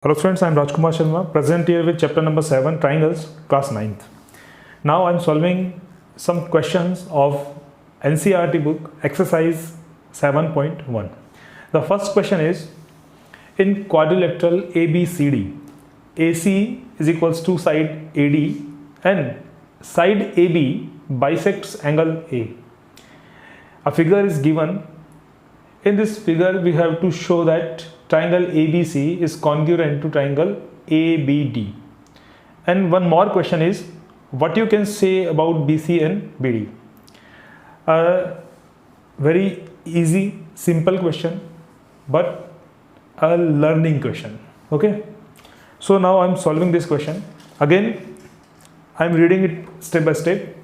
Hello students, I am Rajkumar Sharma, present here with chapter number 7, Triangles, class 9th. Now I am solving some questions of NCERT book, exercise 7.1. The first question is, in quadrilateral ABCD, AC is equals to side AD and side AB bisects angle A. A figure is given. In this figure, we have to show that triangle ABC is congruent to triangle ABD. And one more question is, what you can say about BC and BD? Very easy, simple question, but a learning question. Okay. So now I am solving this question. Again, I am reading it step by step.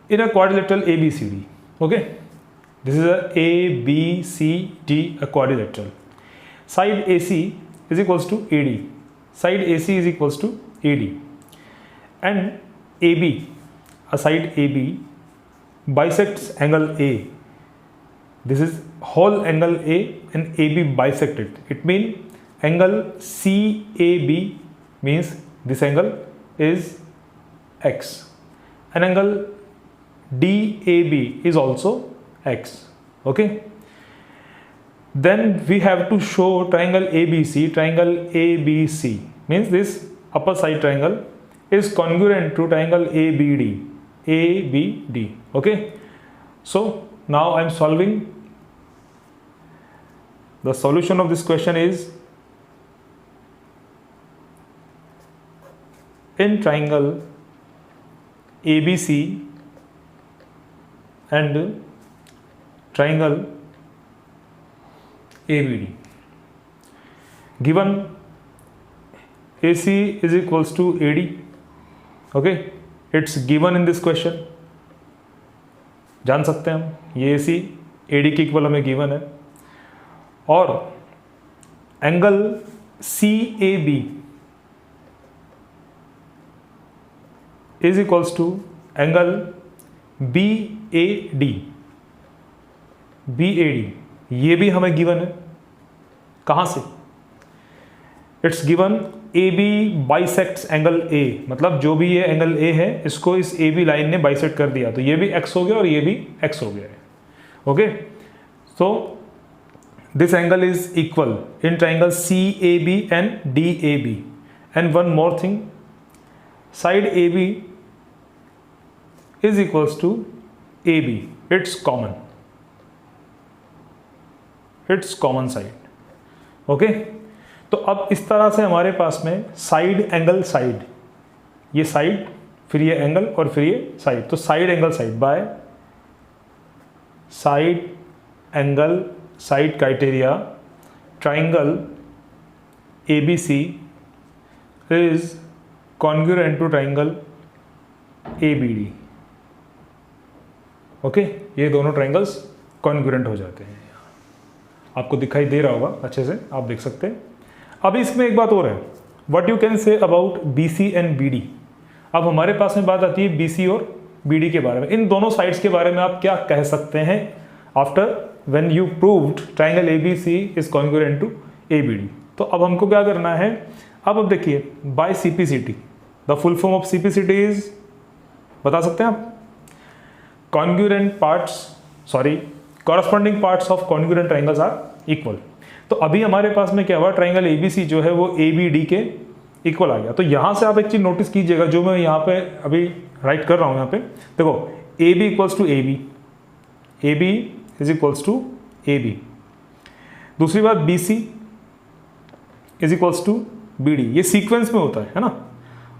In a quadrilateral ABCD, okay. This is a ABCD, a quadrilateral. Side AC is equals to AD. Side AC is equals to AD. And AB, a side AB, bisects angle A. This is whole angle A and AB bisected. It means angle CAB means this angle is X. And angle DAB is also X. Okay. Then we have to show triangle ABC. Triangle ABC means this upper side triangle is congruent to triangle ABD. ABD. Okay. So now I am solving. The solution of this question is, in triangle ABC and triangle ABD, given AC is equals to AD. Okay, it's given in this question. जान सकते हैं हम ये AC AD के equal हमें given है, और angle CAB is equals to angle BAD. ये भी हमें गिवन है. कहां से? It's given AB bisects angle A. मतलब जो भी ये एंगल A है, इसको इस AB लाइन ने बाइसेक्ट कर दिया, तो ये भी X हो गया और ये भी X हो गया है. Okay, so this angle is equal in triangle CAB and DAB. And one more thing, side AB is equals to AB. It's common. It's common side. Okay, तो अब इस तरह से हमारे पास में साइड एंगल साइड, ये साइड फिर ये एंगल और फिर ये साइड, तो side angle side by side angle side criteria triangle ABC is congruent to triangle ABD. Okay, ये दोनों ट्रायंगल्स कॉन्ग्रुएंट हो जाते हैं. आपको दिखाई दे रहा होगा अच्छे से, आप देख सकते हैं. अब इसमें एक बात और है, what you can say about BC and BD. अब हमारे पास में बात आती है BC और BD के बारे में. इन दोनों साइड्स के बारे में आप क्या कह सकते हैं after when you proved triangle ABC is congruent to ABD. तो अब हमको क्या करना है, अब देखिए, by CPCT. The full form of CPCT is, बता सकते हैं आप? corresponding parts of congruent triangles are equal. तो अभी हमारे पास में क्या हुआ, ट्राइंगल ABC जो है वो ABD के इक्वल आ गया. तो यहां से आप एक चीज नोटिस कीजिएगा, जो मैं यहाँ पे अभी राइट कर रहा हूं. यहाँ पे देखो, AB equals to AB, AB is equals to AB. दूसरी बात, BC is equals to BD. ये सीक्वेंस में होता है ना,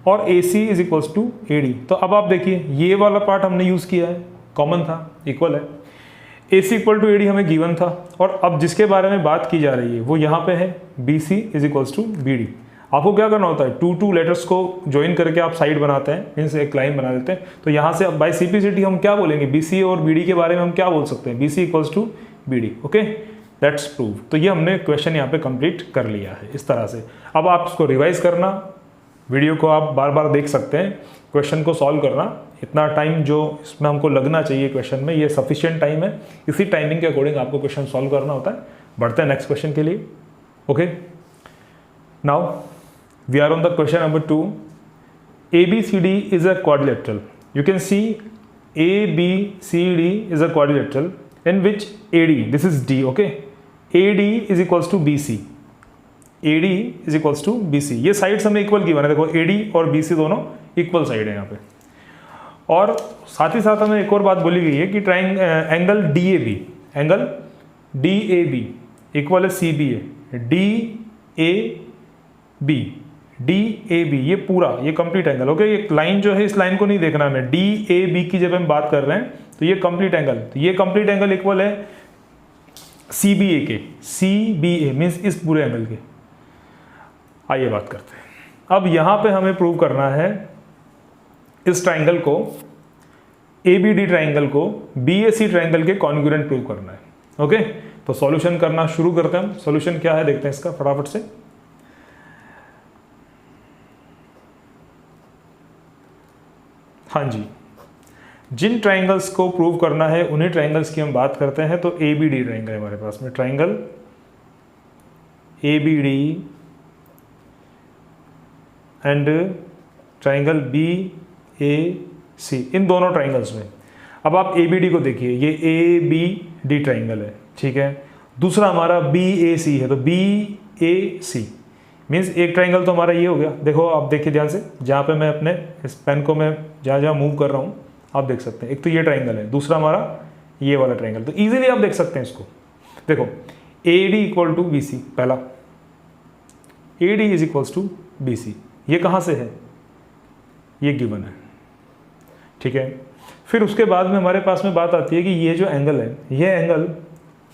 और AC is equals to AD. तो अब आप देखिए, ये वाला पार्ट हमने यूज किया है, कॉमन था, इक्वल है. AC इक्वल टू AD हमें गिवन था, और अब जिसके बारे में बात की जा रही है वो यहाँ पे है BC is equals to BD. आपको क्या करना होता है, टू लेटर्स को ज्वाइन करके आप साइड बनाते हैं, मीन्स एक लाइन बना देते हैं. तो यहाँ से अब बाय CPCT हम क्या बोलेंगे, BC और BD के बारे में हम क्या बोल सकते हैं, BC equals to BD. Okay, that's prove. तो ये हमने क्वेश्चन यहाँ पे कंप्लीट कर लिया है इस तरह से. अब आप इसको रिवाइज करना, वीडियो को आप बार बार देख सकते हैं, क्वेश्चन को सॉल्व करना. इतना टाइम जो इसमें हमको लगना चाहिए क्वेश्चन में, ये सफिशिएंट टाइम है. इसी टाइमिंग के अकॉर्डिंग आपको क्वेश्चन सॉल्व करना होता है. बढ़ते हैं नेक्स्ट क्वेश्चन के लिए. Okay, now we are on the question number 2. ABCD is a quadrilateral. You can see ABCD is a quadrilateral in which AD, this is D, okay, AD is equals to BC. AD is equals to BC. ये sides हमें equal given है, देखो AD और BC दोनों equal side है यहाँ पे. और साथ ही साथ हमें एक और बात बोली गई है कि एंगल DAB इक्वल है CBA. DAB ये पूरा, ये कंप्लीट एंगल, ओके. ये लाइन जो है, इस लाइन को नहीं देखना हमें. DAB की जब हम बात कर रहे हैं तो ये कंप्लीट एंगल, तो ये कंप्लीट एंगल इक्वल है CBA के. CBA मीन्स इस पूरे एंगल के. आइए बात करते हैं. अब यहां पे हमें प्रूव करना है इस ट्राइंगल को, ABD ट्राइंगल को BAC ट्राइंगल के कॉन्ग्रुएंट प्रूव करना है, ओके. तो सॉल्यूशन करना शुरू करते हैं हम. सॉल्यूशन क्या है देखते हैं इसका फटाफट से. हाँ जी, जिन ट्राइंगल्स को प्रूव करना है उन्हीं ट्राइंगल्स की हम बात करते हैं. तो ABD ट्राइंगल है हमारे पास में. Triangle ABD and triangle BAC, इन दोनों ट्राइंगल्स में. अब आप ABD को देखिए, ये ABD ट्राइंगल है, ठीक है. दूसरा हमारा BAC है, तो BAC मीन्स एक ट्राइंगल तो हमारा ये हो गया. देखो आप देखिए ध्यान से, जहाँ पे मैं अपने इस पेन को मैं जहाँ जहाँ मूव कर रहा हूँ आप देख सकते हैं. एक तो ये ट्राइंगल है, दूसरा हमारा ये वाला ट्राइंगल. तो इजीली आप देख सकते हैं इसको. देखो AD इक्वल टू BC, पहला AD is equals to BC. ये कहाँ से है? ये गिवन है, ठीक है. फिर उसके बाद में हमारे पास में बात आती है कि ये जो एंगल है, ये एंगल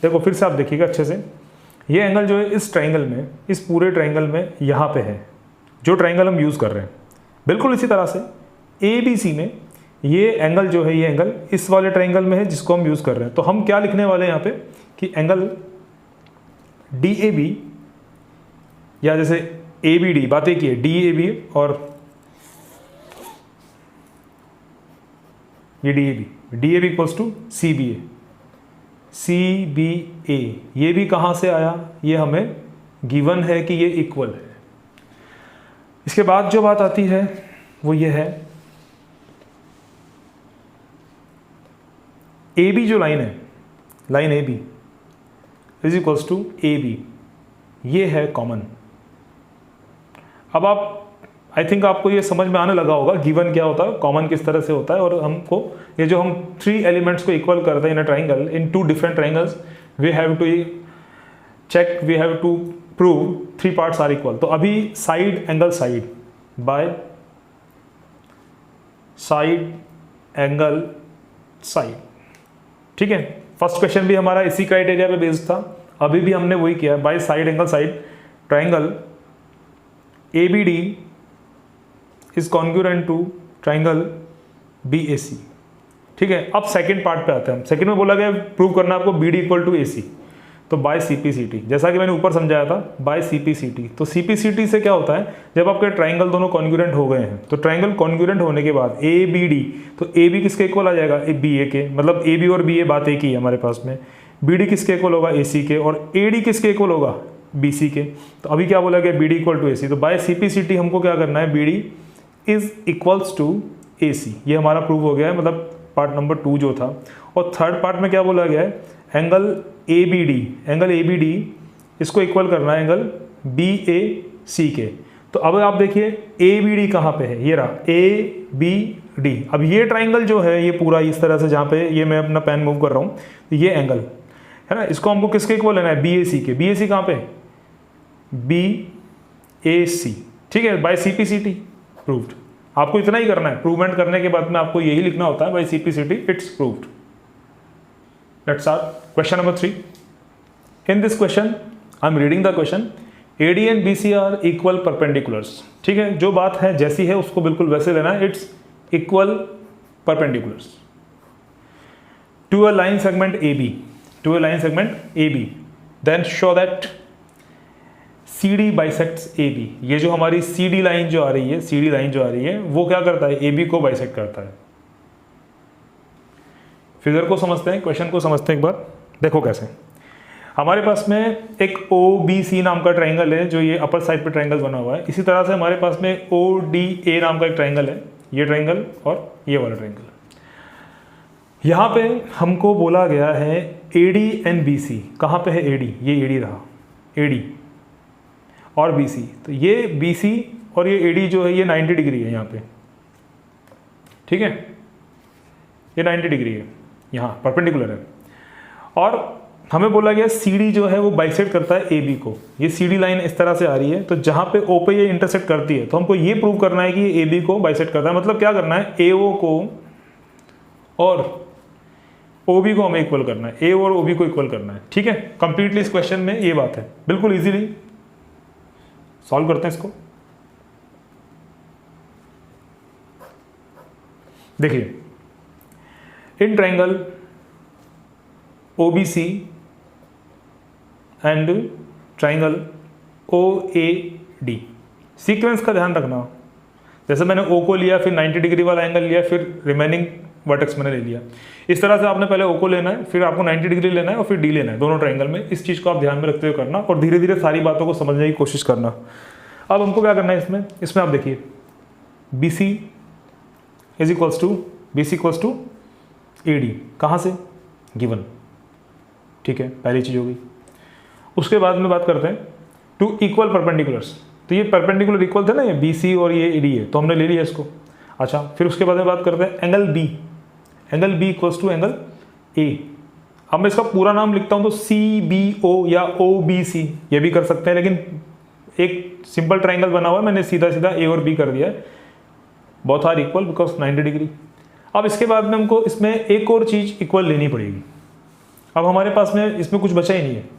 देखो फिर से आप देखिएगा अच्छे से. ये एंगल जो है इस ट्राइंगल में, इस पूरे ट्राइंगल में यहाँ पे है, जो ट्राइंगल हम यूज़ कर रहे हैं. बिल्कुल इसी तरह से ABC में ये एंगल जो है, ये एंगल इस वाले ट्राइंगल में है जिसको हम यूज़ कर रहे हैं. तो हम क्या लिखने वाले हैं यहाँ पे कि एंगल DAB, या जैसे ABD बात एक ही है, DAB और ये DAB इक्वल्स टू CBA. ये भी कहाँ से आया? ये हमें गिवन है कि ये इक्वल है. इसके बाद जो बात आती है वो ये है, AB जो लाइन है, line AB is equals to AB, ये है कॉमन. अब आप आई थिंक आपको ये समझ में आने लगा होगा गिवन क्या होता है, कॉमन किस तरह से होता है. और हमको ये जो हम 3 एलिमेंट्स को इक्वल करते हैं in a triangle, in 2 different triangles, we have to check, we have to prove 3 parts are equal. तो अभी side angle side by side angle side, ठीक है. फर्स्ट क्वेश्चन भी हमारा इसी क्राइटेरिया पे बेस्ड था. अभी भी हमने वही किया, by side angle side triangle ABD is congruent to triangle BAC, ठीक है. अब सेकंड पार्ट पे आते हैं हम. सेकंड में बोला गया प्रूव करना आपको BD इक्वल टू AC, तो बाय CPCT, जैसा कि मैंने ऊपर समझाया था, बाय CPCT. तो CPCT से क्या होता है, जब आपके ट्राइंगल दोनों कॉन्ग्रुएंट हो गए हैं, तो ट्राइंगल कॉन्ग्रुएंट होने के बाद ABD, तो AB किसके इक्वल आ जाएगा? BA के. मतलब AB और BA बात एक ही है हमारे पास में. BD किसके इक्वल होगा? AC के. और AD किसके इक्वल होगा? BC के. तो अभी क्या बोला गया? BD equal to AC. तो बाय CPCT हमको क्या करना है? BD is equals to AC. ये हमारा प्रूव हो गया है, मतलब पार्ट नंबर 2 जो था. और थर्ड पार्ट में क्या बोला गया है? एंगल ABD इसको इक्वल करना है एंगल BAC के. तो अब आप देखिए ABD कहाँ पे है? ये रहा ABD. अब ये ट्राइंगल जो है, ये पूरा इस तरह से, जहाँ पे ये मैं अपना पेन मूव कर रहा हूँ, तो ये एंगल है ना, इसको हमको किसके इक्वल लेना है? BAC के. BAC कहाँ पे? BAC, ठीक है. By CPCT proved. आपको इतना ही करना है. प्रूवमेंट करने के बाद में आपको यही लिखना होता है, by CPCT it's proved. Let's start question number 3. In this question I am reading the question. AD and BC are equal perpendiculars, ठीक है. जो बात है जैसी है उसको बिल्कुल वैसे लेना है. It's equal perpendiculars to a line segment AB, then show that CD bisects AB. ये जो हमारी CD लाइन जो आ रही है, वो क्या करता है? AB को बाइसेक्ट करता है. फिगर को समझते हैं, क्वेश्चन को समझते हैं एक बार. देखो कैसे. हमारे पास में एक ओ बी सी नाम का ट्राइंगल है जो ये अपर साइड पे ट्राइंगल बना हुआ है। इसी तरह से हमारे पास में ओ डी ए नाम का एक ट्राइंगल है, ये ट्राइंगल और ये वाला ट्राइंगल। यहाँ पे हमको बोला गया है A D and B C. कहाँ पे है ए डी? ये ए डी रहा, ए डी और बी सी। तो ये बी सी और ये ए डी जो है ये 90 डिग्री है यहाँ पे, ठीक है, ये 90 डिग्री है, यहाँ परपेंडिकुलर है। और हमें बोला गया सी डी जो है वो बाइसेक्ट करता है ए बी को। ये सी डी लाइन इस तरह से आ रही है, तो जहाँ पे ओ पे ये इंटरसेक्ट करती है, तो हमको ये प्रूव करना है कि ये ए बी को बाइसेक्ट करता है। मतलब क्या करना है, ए ओ को और ओ बी को हमें इक्वल करना है, ए और ओ बी को इक्वल करना है, ठीक है। कंप्लीटली इस क्वेश्चन में ये बात है, बिल्कुल इजीली सॉल्व करते हैं इसको। देखिए, in triangle O B C and triangle O A D, sequence का ध्यान रखना। जैसे मैंने ओ को लिया, फिर 90 डिग्री वाला एंगल लिया, फिर रिमेनिंग वर्टेक्स मैंने ले लिया। इस तरह से आपने पहले ओ को लेना है, फिर आपको 90 डिग्री लेना है और फिर डी लेना है, दोनों ट्राइंगल में। इस चीज़ को आप ध्यान में रखते हुए करना और धीरे धीरे सारी बातों को समझने की कोशिश करना। अब हमको क्या करना है इसमें आप देखिए, B C is equals to B C equals to A D. कहाँ से? गिवन, ठीक है, पहली चीज़ होगी। उसके बाद में बात करते हैं टू इक्वल परपेंडिकुलर्स। तो ये परपेंडिकुलर इक्वल थे ना, ये बी सी और ये ए डी है, तो हमने ले लिया इसको। अच्छा, फिर उसके बाद में बात करते हैं angle B. Angle B equals to angle A. अब मैं इसका पूरा नाम लिखता हूं तो सी बी ओ या ओ बी सी, ये भी कर सकते हैं, लेकिन एक सिंपल ट्राइंगल बना हुआ है, मैंने सीधा सीधा ए और बी कर दिया है। Both are equal because 90 degree. अब इसके बाद में हमको इसमें एक और चीज़ इक्वल लेनी पड़ेगी। अब हमारे पास में इसमें कुछ बचा ही नहीं है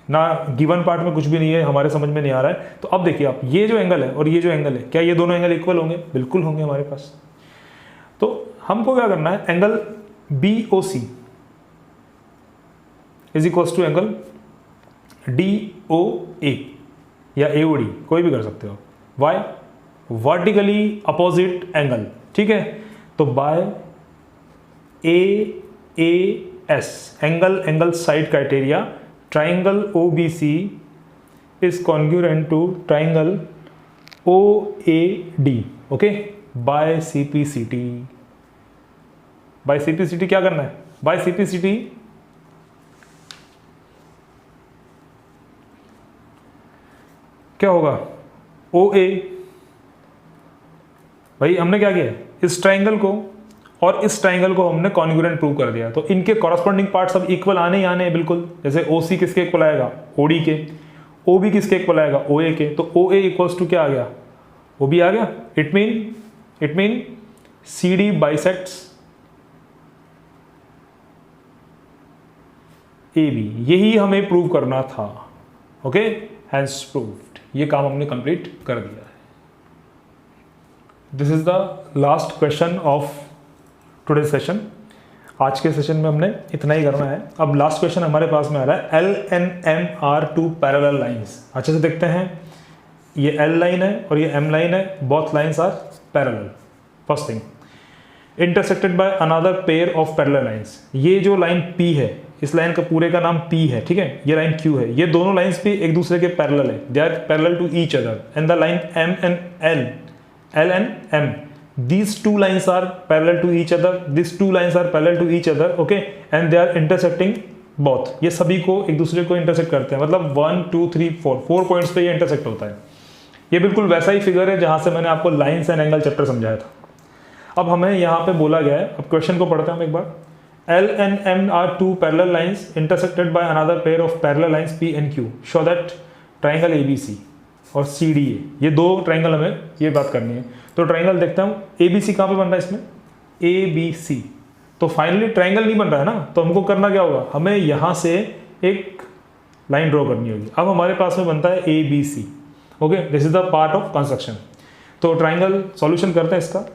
ना, गिवन पार्ट में कुछ भी नहीं है, हमारे समझ में नहीं आ रहा है। तो अब देखिए आप, ये जो एंगल है और ये जो एंगल है, क्या ये दोनों एंगल इक्वल होंगे? बिल्कुल होंगे हमारे पास। तो हमको क्या करना है, angle B O C is equals to angle D O A या ए ओ डी, कोई भी कर सकते हो। वाई? वर्टिकली अपोजिट एंगल, ठीक है। तो by A S, angle side criteria, triangle O B C is congruent to triangle O A D, okay, by C P C T. By C P C T क्या करना है? By C P C T क्या होगा? ओ ए, भाई हमने क्या किया, इस ट्राइंगल को और इस ट्राइंगल को हमने कॉन्ग्रुएंट प्रूव कर दिया। तो इनके कॉरस्पॉन्डिंग पार्ट सब इक्वल आने ही आने हैं बिल्कुल। जैसे ओ सी किसके इक्वल आएगा? ओ डी के। ओ बी किसके इक्वल आएगा? ओ ए के। तो ओ ए इक्वल्स टू क्या आ गया? ओ बी आ गया। It mean C D bisects A B. यही हमें प्रूव करना था, ओके, हैंस प्रूव्ड। ये काम हमने कंप्लीट कर दिया है। This is the last question of today session. आज के सेशन में हमने इतना ही करना है। अब लास्ट क्वेश्चन हमारे पास में आ रहा है, L and M are two parallel lines. अच्छे से देखते हैं, ये एल लाइन है और ये एम लाइन है, both lines are parallel. First thing, intersected by another pair of parallel lines. ये जो लाइन पी है, इस लाइन का पूरे का नाम पी है, ठीक है, ये लाइन क्यू है। ये दोनों लाइंस भी एक दूसरे के पैरेलल है, they are parallel to each other. And the line M and L and M, these two lines are parallel to each other, these two lines are parallel to each other, okay, and they are intersecting both। ये सभी को एक दूसरे को intersect करते हैं, मतलब 1 2 3 4 points पे ये इंटरसेक्ट होता है। ये बिल्कुल वैसा ही फिगर है जहां से मैंने आपको लाइंस एंड एंगल चैप्टर समझाया था। अब हमें यहाँ पे बोला गया है, अब क्वेश्चन को पढ़ते हैं हम एक बार। L and M are two parallel lines intersected by another pair of parallel lines P and Q, show that triangle A B C और सी डी ए, ये दो ट्राइंगल हमें ये बात करनी है। तो ट्राइंगल देखता हूँ, ए बी सी कहाँ पे बन रहा है इसमें? A B C. तो फाइनली ट्राइंगल नहीं बन रहा है ना, तो हमको करना क्या होगा, हमें यहाँ से एक लाइन ड्रॉ करनी होगी। अब हमारे पास में बनता है A B C, okay, this is the part of construction. तो ट्राइंगल सॉल्यूशन करते हैं इसका।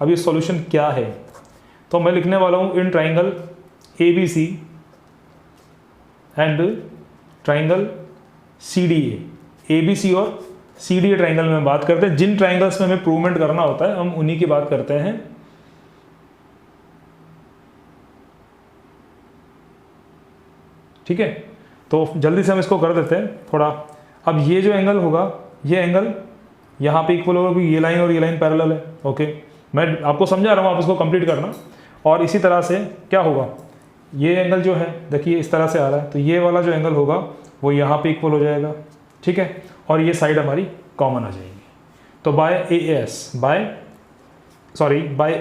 अब ये सॉल्यूशन क्या है, तो मैं लिखने वाला हूँ in triangle A B C and triangle C D A B C और सी डी ए ट्राइंगल में बात करते हैं। जिन ट्राइंगल्स में हमें प्रूवमेंट करना होता है हम उन्हीं की बात करते हैं। ठीक है, तो जल्दी से हम इसको कर देते हैं थोड़ा। अब ये जो एंगल होगा, ये एंगल यहाँ पे इक्वल होगा क्योंकि ये लाइन और ये लाइन पैरेलल है। ओके, मैं आपको समझा रहा हूँ, आप इसको कंप्लीट करना। और इसी तरह से क्या होगा, ये एंगल जो है देखिए इस तरह से आ रहा है, तो ये वाला जो एंगल होगा वो यहाँ पे इक्वल हो जाएगा, ठीक है, और ये साइड हमारी कॉमन आ जाएगी। तो बाय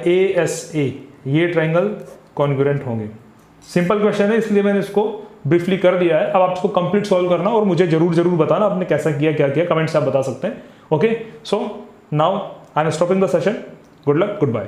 ए एस ए ये ट्राइंगल कॉन्ग्रुएंट होंगे। सिंपल क्वेश्चन है इसलिए मैंने इसको ब्रीफली कर दिया है। अब आप इसको कंप्लीट सॉल्व करना और मुझे जरूर बताना आपने कैसा किया, क्या किया, कमेंट्स आप बता सकते हैं। Okay, so now I am stopping the session. Good luck, good bye.